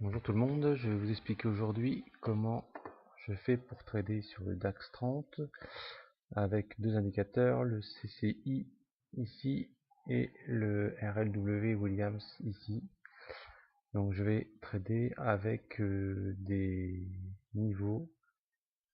Bonjour tout le monde, je vais vous expliquer aujourd'hui comment je fais pour trader sur le DAX 30 avec deux indicateurs, le CCI ici et le RLW Williams ici. Donc je vais trader avec des niveaux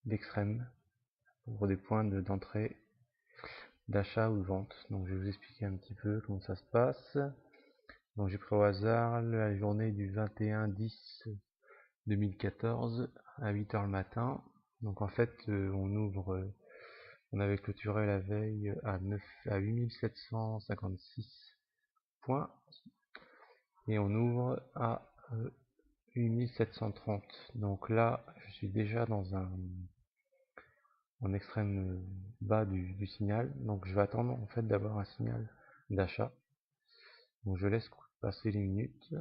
d'extrême pour des points d'entrée, d'achat ou de vente. Donc je vais vous expliquer un petit peu comment ça se passe. Donc j'ai pris au hasard la journée du 21-10-2014 à 8h le matin. Donc en fait on avait clôturé la veille à 8756 points et on ouvre à 8730. Donc là je suis déjà en extrême bas du signal, donc je vais attendre en fait d'avoir un signal d'achat. Donc je laisse passer les minutes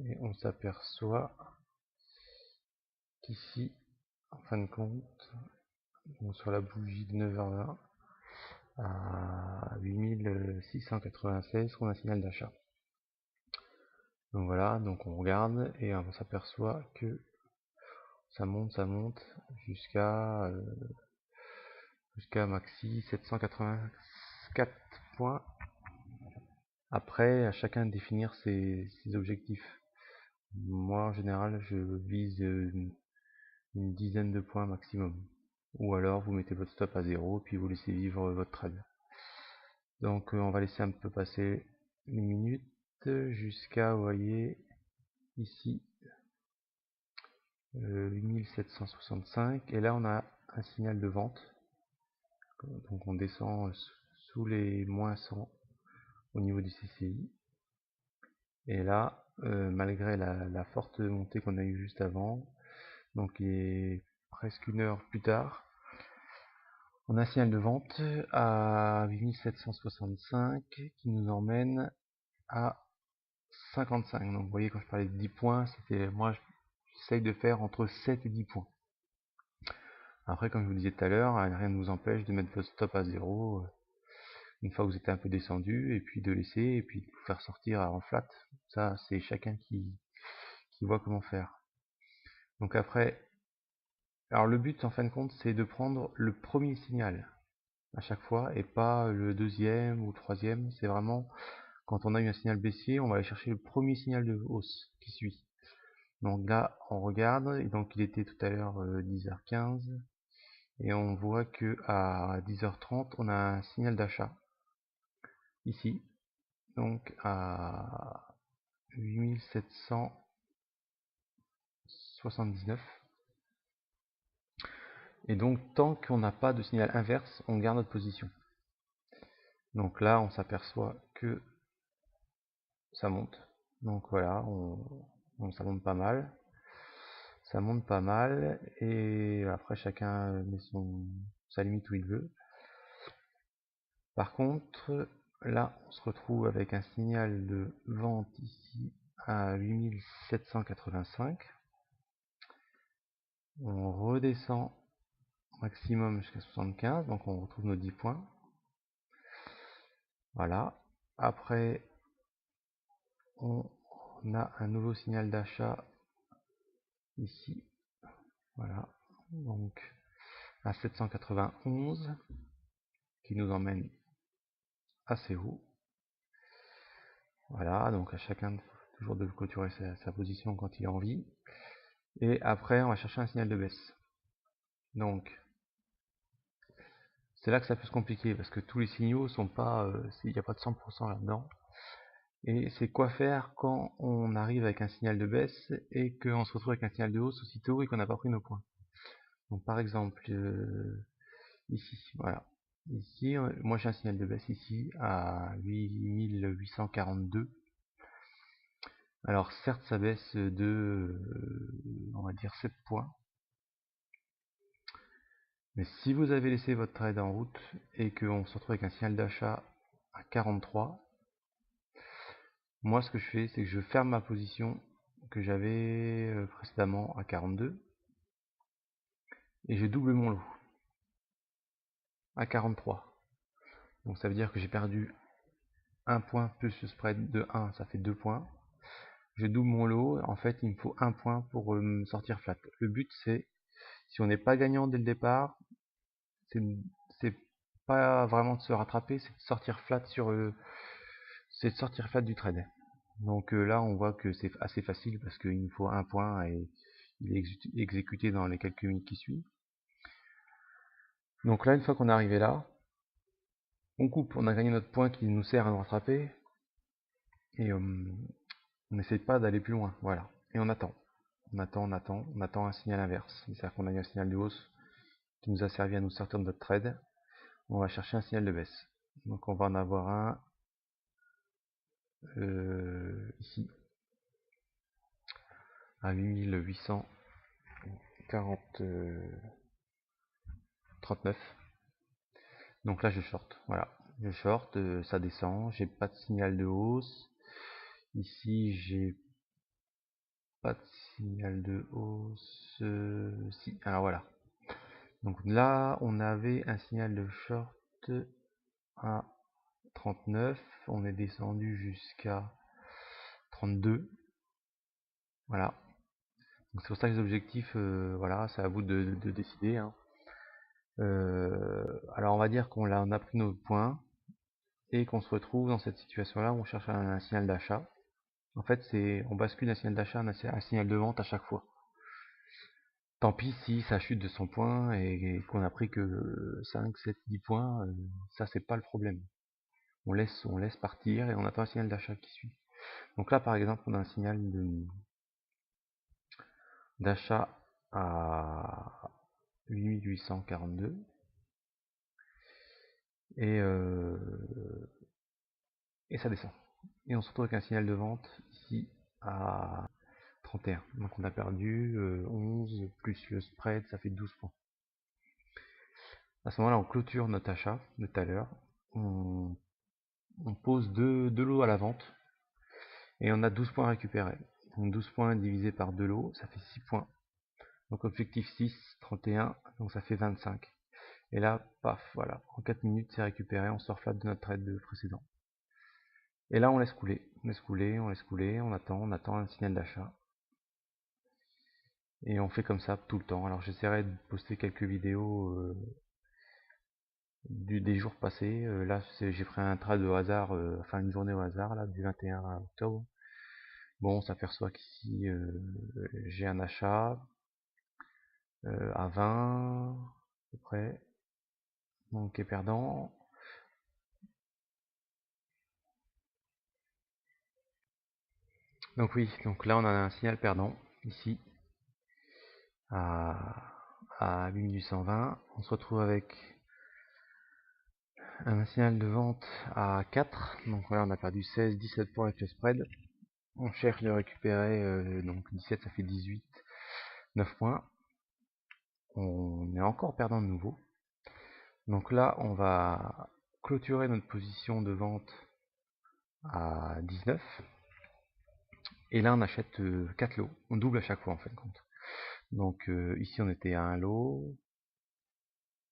et on s'aperçoit qu'ici en fin de compte, donc sur la bougie de 9h20 à 8696, on a un signal d'achat. Donc voilà, donc on regarde et on s'aperçoit que ça monte jusqu'à maxi 784 points. Après, à chacun de définir ses objectifs. Moi, en général, je vise une dizaine de points maximum. Ou alors, vous mettez votre stop à 0 puis vous laissez vivre votre trade. Donc, on va laisser un peu passer les minutes jusqu'à, vous voyez, ici, 8765. Et là, on a un signal de vente. Donc, on descend sous les moins 100 au niveau du CCI. Et là, malgré la forte montée qu'on a eue juste avant, donc il est presque une heure plus tard, on a un signal de vente à 8765 qui nous emmène à 55. Donc vous voyez, quand je parlais de 10 points, c'était moi j'essaye de faire entre 7 et 10 points. Après, comme je vous disais tout à l'heure, rien ne vous empêche de mettre votre stop à 0 une fois que vous êtes un peu descendu, et puis de laisser, et puis de vous faire sortir en flat. Ça, c'est chacun qui voit comment faire. Donc après, alors le but en fin de compte, c'est de prendre le premier signal à chaque fois et pas le deuxième ou le troisième. C'est vraiment quand on a eu un signal baissier, on va aller chercher le premier signal de hausse qui suit. Donc là, on regarde, et donc il était tout à l'heure 10h15 et on voit que à 10h30, on a un signal d'achat ici, donc à 8779. Et donc tant qu'on n'a pas de signal inverse, on garde notre position. Donc là, on s'aperçoit que ça monte. Donc voilà, ça monte pas mal. Ça monte pas mal. Et après, chacun met sa limite où il veut. Par contre, là, on se retrouve avec un signal de vente ici à 8785. On redescend maximum jusqu'à 75. Donc on retrouve nos 10 points. Voilà. Après, on a un nouveau signal d'achat ici, voilà, donc à 791 qui nous emmène assez haut. Voilà, donc à chacun toujours de clôturer sa position quand il a envie. Et après, on va chercher un signal de baisse. Donc c'est là que ça peut se compliquer parce que tous les signaux sont pas, il n'y a pas de 100% là-dedans. Et c'est quoi faire quand on arrive avec un signal de baisse et qu'on se retrouve avec un signal de hausse aussitôt et qu'on n'a pas pris nos points. Donc par exemple, ici, voilà. Ici, moi j'ai un signal de baisse ici à 8842. Alors certes ça baisse de, on va dire 7 points. Mais si vous avez laissé votre trade en route et qu'on se retrouve avec un signal d'achat à 43, moi ce que je fais c'est que je ferme ma position que j'avais précédemment à 42 et je double mon lot à 43. Donc ça veut dire que j'ai perdu un point plus le spread de 1, ça fait 2 points. je double mon lot, en fait il me faut un point pour me sortir flat. Le but c'est, si on n'est pas gagnant dès le départ, c'est pas vraiment de se rattraper, c'est de sortir flat du trade. Donc là on voit que c'est assez facile parce qu'il nous faut un point et il est exécuté dans les quelques minutes qui suivent. Donc là, une fois qu'on est arrivé là, on coupe, on a gagné notre point qui nous sert à nous rattraper et on n'essaie pas d'aller plus loin, voilà. Et on attend, on attend un signal inverse. C'est-à-dire qu'on a eu un signal de hausse qui nous a servi à nous sortir de notre trade. On va chercher un signal de baisse. Donc on va en avoir un ici à 8839. Donc là je short, voilà. Je short, ça descend, j'ai pas de signal de hausse. Ici j'ai pas de signal de hausse. Si, alors voilà. Donc là, on avait un signal de short à 39. On est descendu jusqu'à 32. Voilà. Donc c'est pour ça que les objectifs, voilà, c'est à vous de décider. Hein. Alors on va dire qu'on a pris nos points et qu'on se retrouve dans cette situation-là où on cherche un signal d'achat. En fait, on bascule un signal d'achat à un signal de vente à chaque fois. Tant pis si ça chute de 100 points et qu'on a pris que 5, 7, 10 points, ça c'est pas le problème. On laisse partir et on attend un signal d'achat qui suit. Donc là par exemple on a un signal d'achat à 8842 et ça descend. Et on se retrouve avec un signal de vente ici à 31. Donc on a perdu 11 plus le spread, ça fait 12 points. À ce moment-là on clôture notre achat de tout à l'heure. On pose deux lots à la vente et on a 12 points récupérés. Donc 12 points divisé par 2 lots, ça fait 6 points. Donc objectif 6, 31, donc ça fait 25. Et là, paf, voilà, en 4 minutes c'est récupéré, on sort flat de notre trade précédent. Et là on laisse couler, on attend un signal d'achat. Et on fait comme ça tout le temps. Alors j'essaierai de poster quelques vidéos des jours passés. Là j'ai pris un trade au hasard, enfin une journée au hasard, là, du 21 octobre. Bon, on s'aperçoit qu'ici j'ai un achat à 20 à peu près, donc est perdant. Donc oui, donc là on a un signal perdant ici à 8820. On se retrouve avec un signal de vente à 4. Donc voilà, on a perdu 16, 17 points avec le spread. On cherche de récupérer, donc 17 ça fait 18, 9 points. On est encore perdant de nouveau. Donc là on va clôturer notre position de vente à 19. Et là on achète 4 lots. On double à chaque fois en fin de compte. Donc ici on était à un lot.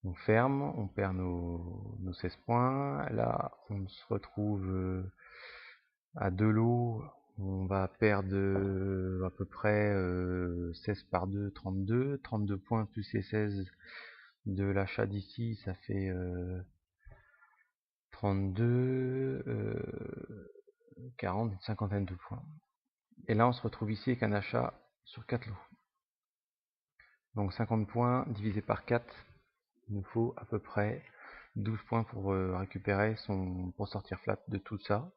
On ferme, on perd nos 16 points. Là on se retrouve à 2 lots. On va perdre à peu près 16 par 2, 32. 32 points plus les 16 de l'achat d'ici, ça fait 32, 40, une cinquantaine de points. Et là on se retrouve ici avec un achat sur 4 lots. Donc 50 points divisé par 4, il nous faut à peu près 12 points pour récupérer pour sortir flat de tout ça.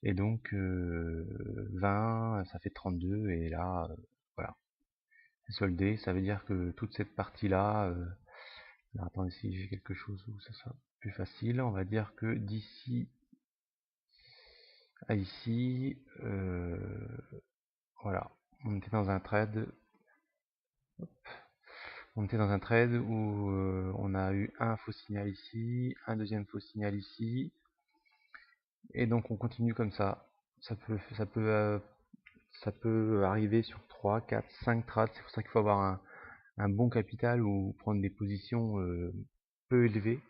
Et donc 20, ça fait 32 et là voilà, c'est soldé. Ça veut dire que toute cette partie là, attendez si j'ai quelque chose où ça sera plus facile, on va dire que d'ici à ici, voilà, on était dans un trade. On était dans un trade où on a eu un faux signal ici, un deuxième faux signal ici, et donc on continue comme ça. Ça peut arriver sur 3, 4, 5 trades. C'est pour ça qu'il faut avoir un bon capital ou prendre des positions peu élevées,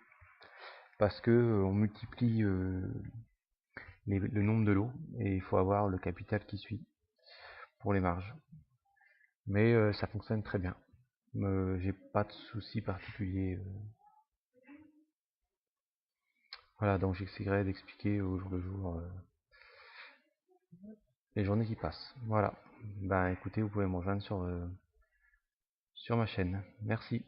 parce que on multiplie le nombre de lots et il faut avoir le capital qui suit. pour les marges. Mais ça fonctionne très bien. J'ai pas de soucis particuliers. Voilà, donc j'essaierai d'expliquer au jour le jour les journées qui passent. Voilà. Ben écoutez, vous pouvez me rejoindre sur ma chaîne. Merci.